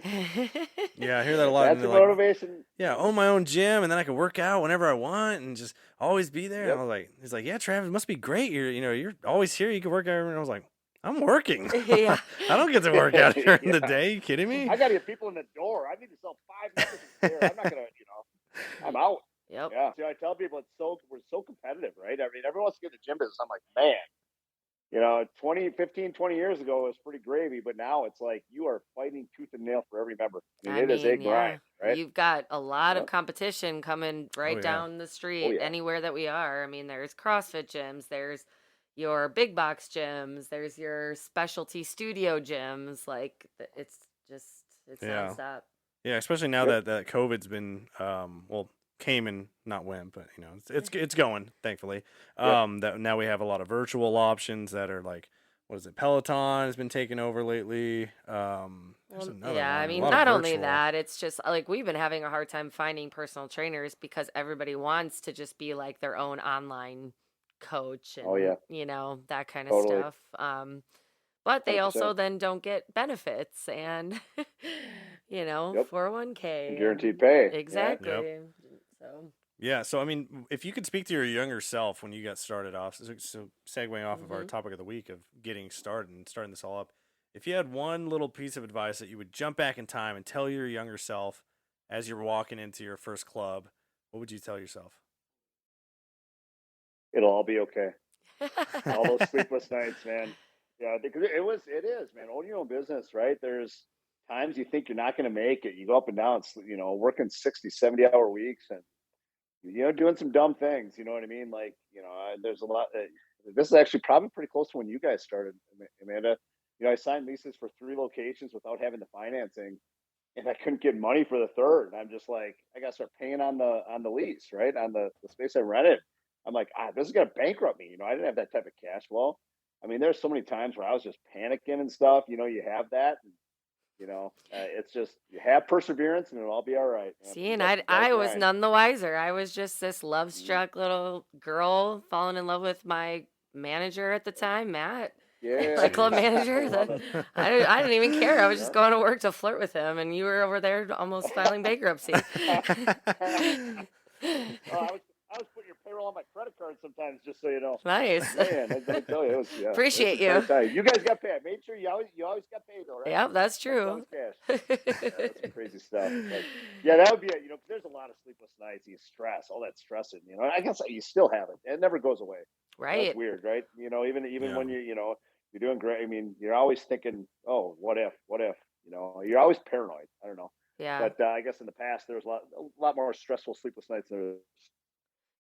Yeah, I hear that a lot, and That's they're a like, motivation. "Yeah, Yep. own my own gym, and then I can work out whenever I want, and just always be there." And I Yep. was like, "He's like, yeah, Travis, it must be great. You're always here. You can work out." And I was like, "I'm working. Yep. I don't get to work out during the Yeah. day. You kidding me?" I got to get people in the door. I need to sell 5 memberships there. I'm not gonna, I'm out. Yep. Yeah. See, I tell people we're so competitive, right? I mean, everyone wants to get in the gym business. I'm like, man, 20, 15, 20 years ago it was pretty gravy, but now it's like you are fighting tooth and nail for every member. I mean, I it is a mean, grind, yeah. right? You've got a lot of Yep. competition coming Oh right yeah, down the Oh street yeah. anywhere that we are. I mean, there's CrossFit gyms, there's your big box gyms, there's your specialty studio gyms. Like it's yeah, nonstop. yeah. Especially now Yep. that COVID's been well, came and not went, but it's going, thankfully. Yep. That now we have a lot of virtual options that are like, what is it? Peloton has been taken over lately. There's Well, another yeah, I one. A mean, lot of not only virtual. that, it's just like we've been having a hard time finding personal trainers because everybody wants to just be like their own online coach Oh and, yeah. that kind of Totally. stuff. But they also 100%. then don't get benefits and, Yep. 401k And and guaranteed pay. Yeah. Yep. exactly. So, Yeah, so I mean, if you could speak to your younger self when you got started off, so segueing off of our hmm topic of the week of getting started and starting this all up, if you had one little piece of advice that you would jump back in time and tell your younger self as you're walking into your first club, what would you tell yourself? It'll all be okay. All those sleepless nights, man. Yeah, because it is, man. Owning your own business, right? There's times you think you're not going to make it. You go up and down, working 60, 70 hour weeks and, doing some dumb things. You know what I mean? Like, there's a lot. This is actually probably pretty close to when you guys started, Amanda. I signed leases for 3 locations without having the financing, and I couldn't get money for the third. And I'm just like, I got to start paying on the lease, right? On the space I rented. I'm like, this is gonna bankrupt me. I didn't have that type of cash flow. I mean, there's so many times where I was just panicking and stuff. You have that. And, it's just you have perseverance, and it'll all be all right. Man. But see, you and got I, you got to I was grind. none the wiser. I was just this love Mhm. struck little girl falling in love with my manager at the time, Matt. My Yeah, club Jeez. I manager. love That it. I didn't even care. I was just Yeah. going to work to flirt with him, and you were over there almost filing bankruptcy. Oh, I was putting your payroll on my credit card sometimes, just so you know. Nice. Man, I tell you, it was Appreciate some tight you. time. You guys got paid. I made sure you always got paid though, right? Yep, that's As long as it's always true. cash. Yeah, that's some crazy stuff. But yeah, that would be it. 'Cause there's a lot of sleepless nights. You stress, all that stressing. I guess you still have it. It never goes away. That's Right. weird, right? Even Yeah. when you're doing great. I mean, you're always thinking, oh, what if? You're always paranoid. I don't know, Yeah. but I guess in the past there was a lot more stressful sleepless nights.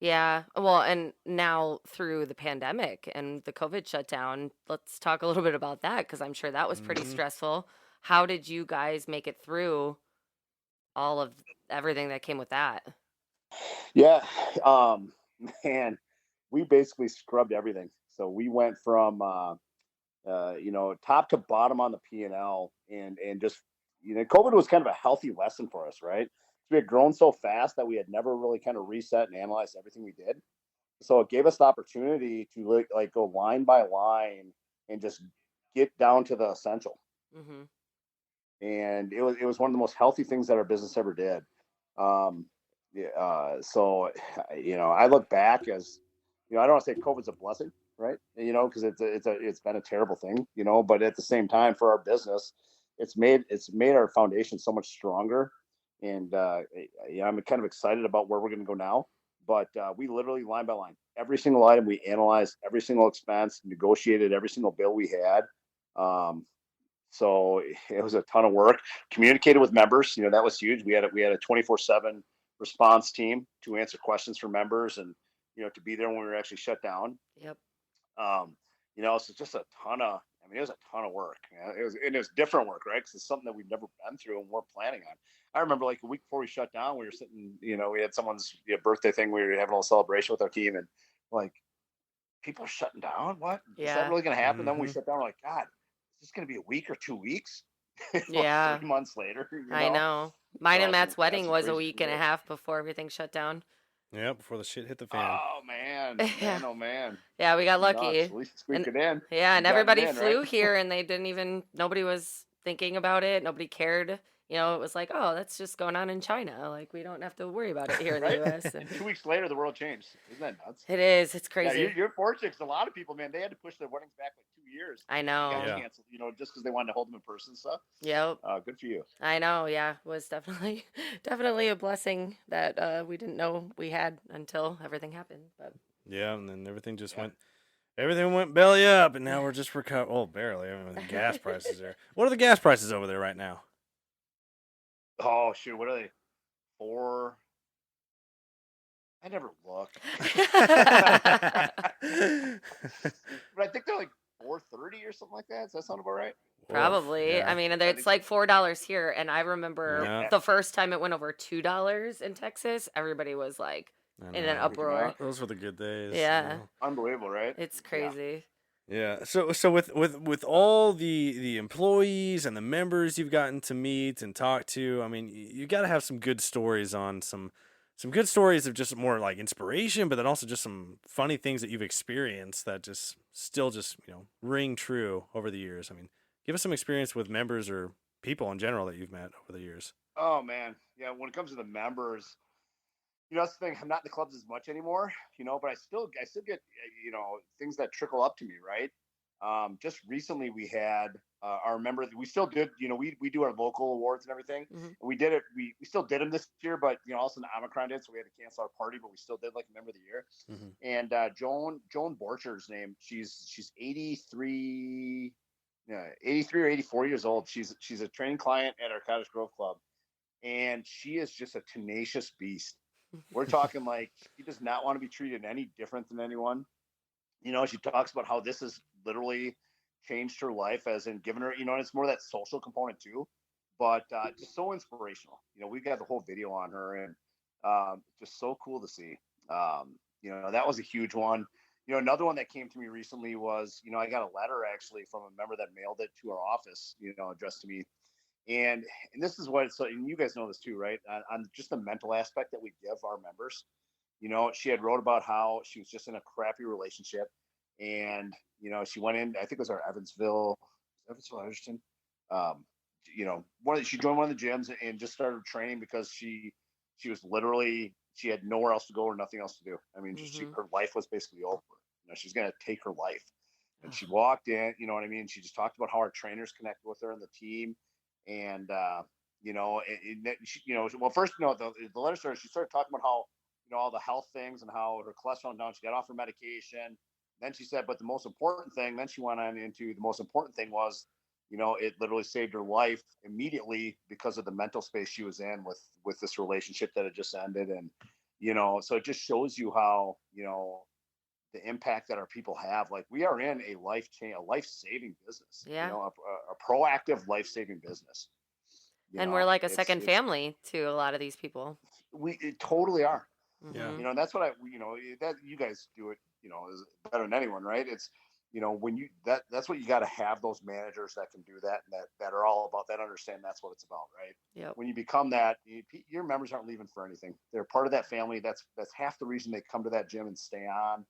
Yeah. Well, and now through the pandemic and the COVID shutdown, let's talk a little bit about that because I'm sure that was pretty Hmm. stressful. How did you guys make it through all of everything that came with that? Yeah, um, man, we basically scrubbed everything. So we went from top to bottom on the P&L, and just COVID was kind of a healthy lesson for us, right? We had grown so fast that we had never really kind of reset and analyzed everything we did. So it gave us the opportunity to like go line by line and just get down to the essential. Mm-hmm. And it was one of the most healthy things that our business ever did. Um, yeah, so I look back as I don't want to say COVID's a blessing, right? Because it's been a terrible thing, but at the same time for our business, it's made our foundation so much stronger, and I'm kind of excited about where we're going to go now. But we literally line by line, every single item we analyzed, every single expense, negotiated every single bill we had. So it was a ton of work. Communicated with members, that was huge. We had a 24/7 response team to answer questions from members, and to be there when we were actually shut down. Yep. So just a ton of. I mean, it was a ton of work. It was different work, right? Because it's something that we've never been through and weren't planning on. I remember like a week before we shut down, we were sitting. We had someone's birthday thing. We were having a little celebration with our team, and like people are shutting down. What is that Yeah. really going to happen? Then we Hmm. shut down. We're like, God, is this going to be a week or 2 weeks? Like Yeah. 3 months later, I know. Mine and So Matt's yeah, wedding some was a crazy week and a stuff. half before everything shut down. Yeah, before the shit hit the fan. Oh Yeah. man, oh man, Yeah, we got nuts. lucky. At least And squeaked it in. yeah, You and got it everybody in, right? flew here and they didn't even nobody was thinking about it. Nobody cared. it was like, oh, that's just going on in China. Like, we don't have to worry about it here in the Right? U.S. And And 2 weeks later, the world changed. Isn't that nuts? it is. It's Yeah, crazy. you're fortunate because a lot of people, man, they had to push their weddings back like 2 years. I They got know. Yeah. canceled, just because they wanted to hold them in person and stuff. Yep. Good for you. I know. Yeah. Was definitely, definitely a blessing that we didn't know we had until everything happened. But Yeah, and then everything just Yeah. everything went belly up, and now we're just recovering. Oh, barely. I mean, with the gas prices there. What are the gas prices over there right now? Oh shoot, what are they? 4. I never look, but I think they're like 4.30 or something like that. Does that sound about right? Probably. Yeah. I mean, and I it's think like $4 here, and I remember Yeah. the first time it went over $2 in Texas, everybody was like I in an know. uproar. Those were the good days. Yeah, Unbelievable, right? it's Yeah. crazy. Yeah. So with all the employees and the members you've gotten to meet and talk to, I mean, you got to have some good stories on some good stories of just more like inspiration, but then also just some funny things that you've experienced that just still just ring true over the years. I mean, give us some experience with members or people in general that you've met over the years. Oh man, yeah. When it comes to the members, that's the thing. I'm not in the clubs as much anymore, but I still get, things that trickle up to me, right? Just recently we had our member. We still did, we do our local awards and everything. Hmm. We did it. We still did them this year, but also the Omicron did, so we had to cancel our party. But we still did like a member of the year. Mm-hmm. And Joan Borcher's name. She's 83. Yeah, 83 or 84 years old. She's a training client at our Cottage Grove Club, and she is just a tenacious beast. We're talking like she does not want to be treated any different than anyone. She talks about how this has literally changed her life, as in given her, and it's more that social component too, but just so inspirational. We got the whole video on her, and just so cool to see. That was a huge one. Another one that came to me recently was, I got a letter actually from a member that mailed it to our office, addressed to me. And this is what it's like, and you guys know this too, right? On just the mental aspect that we give our members. She had wrote about how she was just in a crappy relationship, and she went in. I think it was our Evansville, Edgerton. She joined one of the gyms and just started training because she was literally, she had nowhere else to go or nothing else to do. I mean, Hmm. her life was basically over. She's gonna take her life, and she walked in. You know what I mean? She just talked about how our trainers connected with her and the team, and well, first, the letter started. She started talking about how all the health things and how her cholesterol down. She got off her medication. Then she said, but the most important thing. Then she went on into the most important thing was, it literally saved her life immediately because of the mental space she was in with this relationship that had just ended. And so it just shows you how the impact that our people have. Like, we are in a life-saving business. Yeah. A proactive life-saving business. And we're like a second it's family to a lot of these people. we totally are. Yeah. Hmm. That's what that you guys do it, is better than anyone, right? It's, when that's what you got to have, those managers that can do that, and that are all about that, understand that's what it's about, right? Yep. When you become that, your members aren't leaving for anything. They're part of that family. That's half the reason they come to that gym and stay on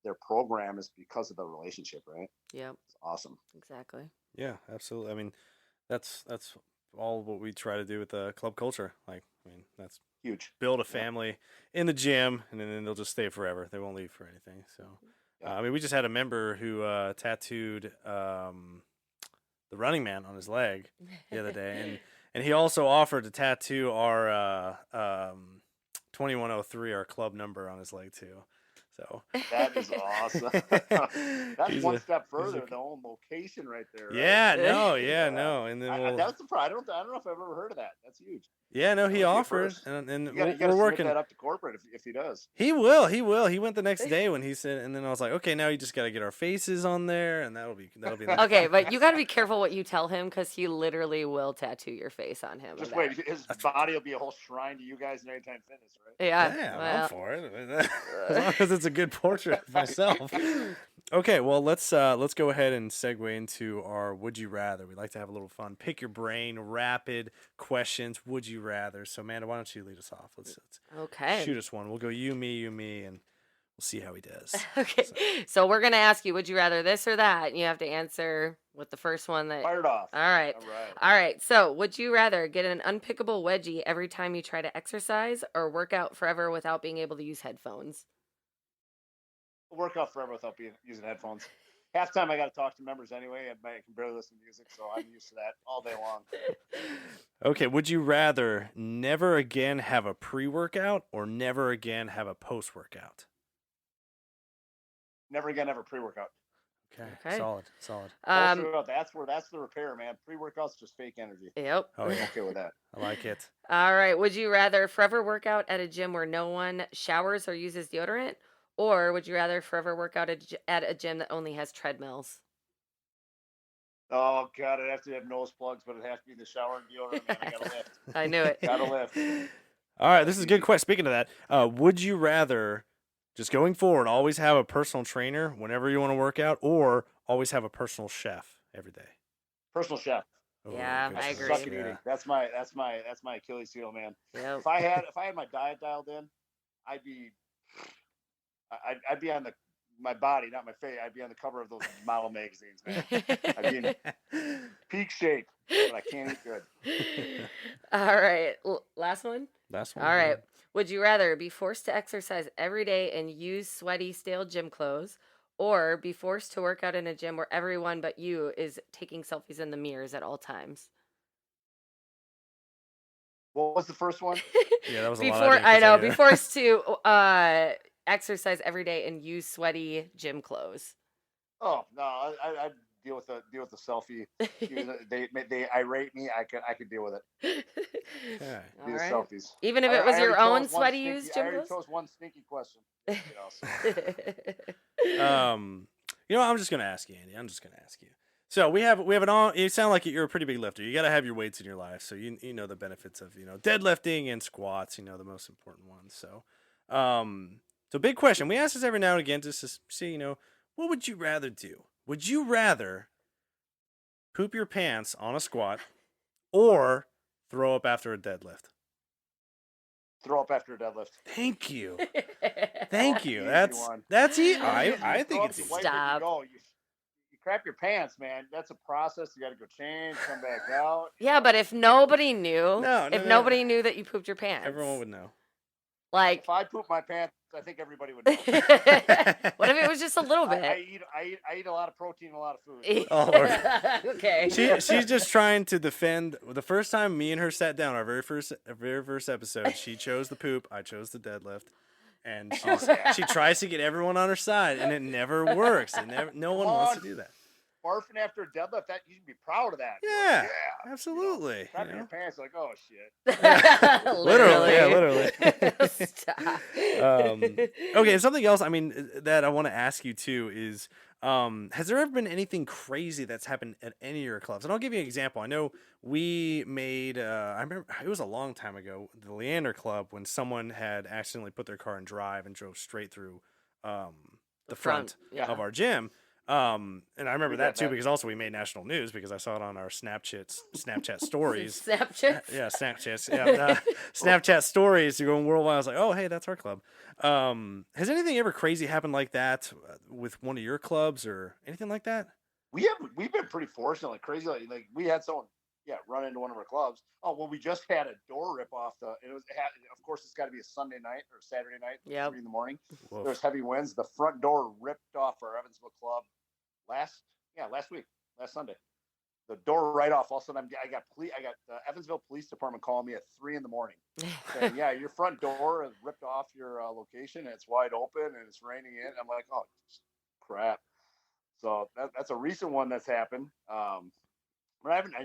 their program, is because of the relationship, right? Yep. It's awesome. Exactly. Yeah, absolutely. I mean, that's all what we try to do with the club culture. Like, I mean, that's Huge. build a family in the gym, and then they'll just stay forever. They won't leave for anything. So, I mean, we just had a member who tattooed the Running Man on his leg the other day, and he also offered to tattoo our 2103, our club number, on his leg too. So That is awesome. That's one step further. The own location right there. Right? Yeah, no. And then that's the I don't know if I've ever heard of that. That's huge. yeah, no, he That might be a offered, first. and You gotta we're working. submit that up to corporate if he does. He will. He went the next day when he said, and then I was like, okay, now you just got to get our faces on there, and that'll be Okay, but you got to be careful what you tell him, because he literally will tattoo your face on him. Just wait, his body will be a whole shrine to you guys in Anytime Fitness, right? Yeah. Yeah, Well, I'm for it. As long as it's a good portrait of myself. Okay, well, let's go ahead and segue into our Would You Rather. We like to have a little fun. Pick your brain, rapid questions. Would you rather? So, Amanda, why don't you lead us off? Let's okay. shoot us one. We'll go you, me, and We'll see how he does. Okay. So, So we're gonna ask you, would you rather this or that? And you have to answer with the first one that. Fire it off. All right. All right. All right. So, would you rather get an unpickable wedgie every time you try to exercise or work out forever without being able to use headphones? I'll work out forever without using headphones. Half time I got to talk to members anyway. I can barely listen to music, so I'm used to that all day long. okay, would you rather never again have a pre-workout or never again have a post-workout? Never again have a pre-workout. Okay. Solid. Post-workout, that's the repair, man. Pre-workout's just fake energy. Yep. Oh, yeah. I'm okay with that. I like it. All right. Would you rather forever work out at a gym where no one showers or uses deodorant? Or would you rather forever work out at a gym that only has treadmills? Oh God, I'd have to have nose plugs, but it'd have to be the shower and deodorant. Man, I gotta lift. I knew it. Gotta lift. All right, this is a good question. Speaking of that, would you rather just going forward always have a personal trainer whenever you want to work out, or always have a personal chef every day? Personal chef. Oh, Yeah, good I choice. agree. Suck at eating. That's my Achilles heel, man. Yep. If I had my diet dialed in, I'd be on my body, not my face. I'd be on the cover of those model magazines, man. I'd be in peak shape, but I can't eat good. All right. Last one. That's one. All right. Would you rather be forced to exercise every day and use sweaty, stale gym clothes, or be forced to work out in a gym where everyone but you is taking selfies in the mirrors at all times? What was the first one? Yeah, that was a lot. Before I know, be forced to exercise every day and use sweaty gym clothes. Oh no, I'd deal with the selfie. They irate me. I could deal with it. Okay. All Do the right. selfies. Even if it was your own sweaty stinky, used I gym already clothes? chose one stinky question. You You know, I'm just gonna ask you, Andy. I'm just gonna ask you. So we have an all. You sound like you're a pretty big lifter. You got to have your weights in your life, so you know the benefits of deadlifting and squats. You know the most important ones. So big question. We ask this every now and again just to see what would you rather do? Would you rather poop your pants on a squat or throw up after a deadlift? throw up after a deadlift. Thank you. Thank you. Easy one. That's easy. You I throw think up, it's you easy. wipe it, Stop. You go. You crap your pants, man. That's a process. You got to go change, come back out. Yeah, but if nobody knew, No, if no. nobody knew that you pooped your pants, Everyone would know. like, If I poop my pants, I think everybody would know. what if it was just a little bit? I eat a lot of protein, and a lot of food. Oh, Lord. Okay. She's just trying to defend. The first time me and her sat down, our very first episode, she chose the poop, I chose the deadlift, and she tries to get everyone on her side, and it never works. No one wants to do that. Barfing after a deadlift, that you should be proud of that. Yeah, absolutely. Crapping your pants, like, oh shit. Literally, yeah, literally. Stop. Okay, something else. I mean, that I want to ask you too is, has there ever been anything crazy that's happened at any of your clubs? And I'll give you an example. I know we made. I remember it was a long time ago, the Leander Club, when someone had accidentally put their car in drive and drove straight through the front of our gym. And I remember that too because also we made national news because I saw it on our Snapchat stories. Snapchat? Yeah, Snapchats. Yeah, Snapchat stories. You're going worldwide. I was like, oh, hey, that's our club. Has anything ever crazy happened like that with one of your clubs or anything like that? We've been pretty fortunate, like crazy. Like we had someone, run into one of our clubs. Oh, well, we just had a door rip off of course, it's got to be a Sunday night or Saturday night, 3 a.m. There's heavy winds. The front door ripped off our Evansville club last Sunday. The door right off. All of a sudden, I got the Evansville Police Department calling me at 3 a.m. saying, "Yeah, your front door is ripped off your location and it's wide open and it's raining in." I'm like, "Oh, crap!" So that's a recent one that's happened.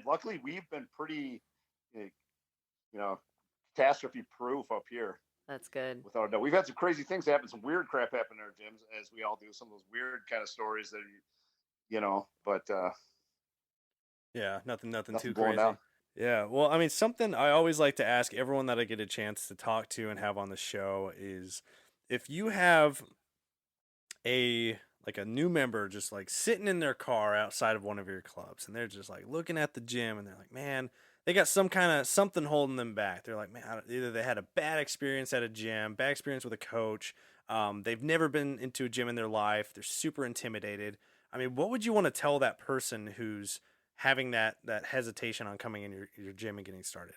Luckily, we've been pretty, catastrophe proof up here. That's good. Without a doubt, we've had some crazy things happen, some weird crap happen in our gyms, as we all do. Some of those weird kind of stories that but yeah, nothing too going crazy. down. Yeah, well, I mean, something I always like to ask everyone that I get a chance to talk to and have on the show is if you have a new member just like sitting in their car outside of one of your clubs and they're just like looking at the gym and they're like, man, they got something holding them back. They're like, man, either they had a bad experience at a gym, bad experience with a coach, They've never been into a gym in their life. They're super intimidated. I mean, what would you want to tell that person who's having that hesitation on coming in your gym and getting started?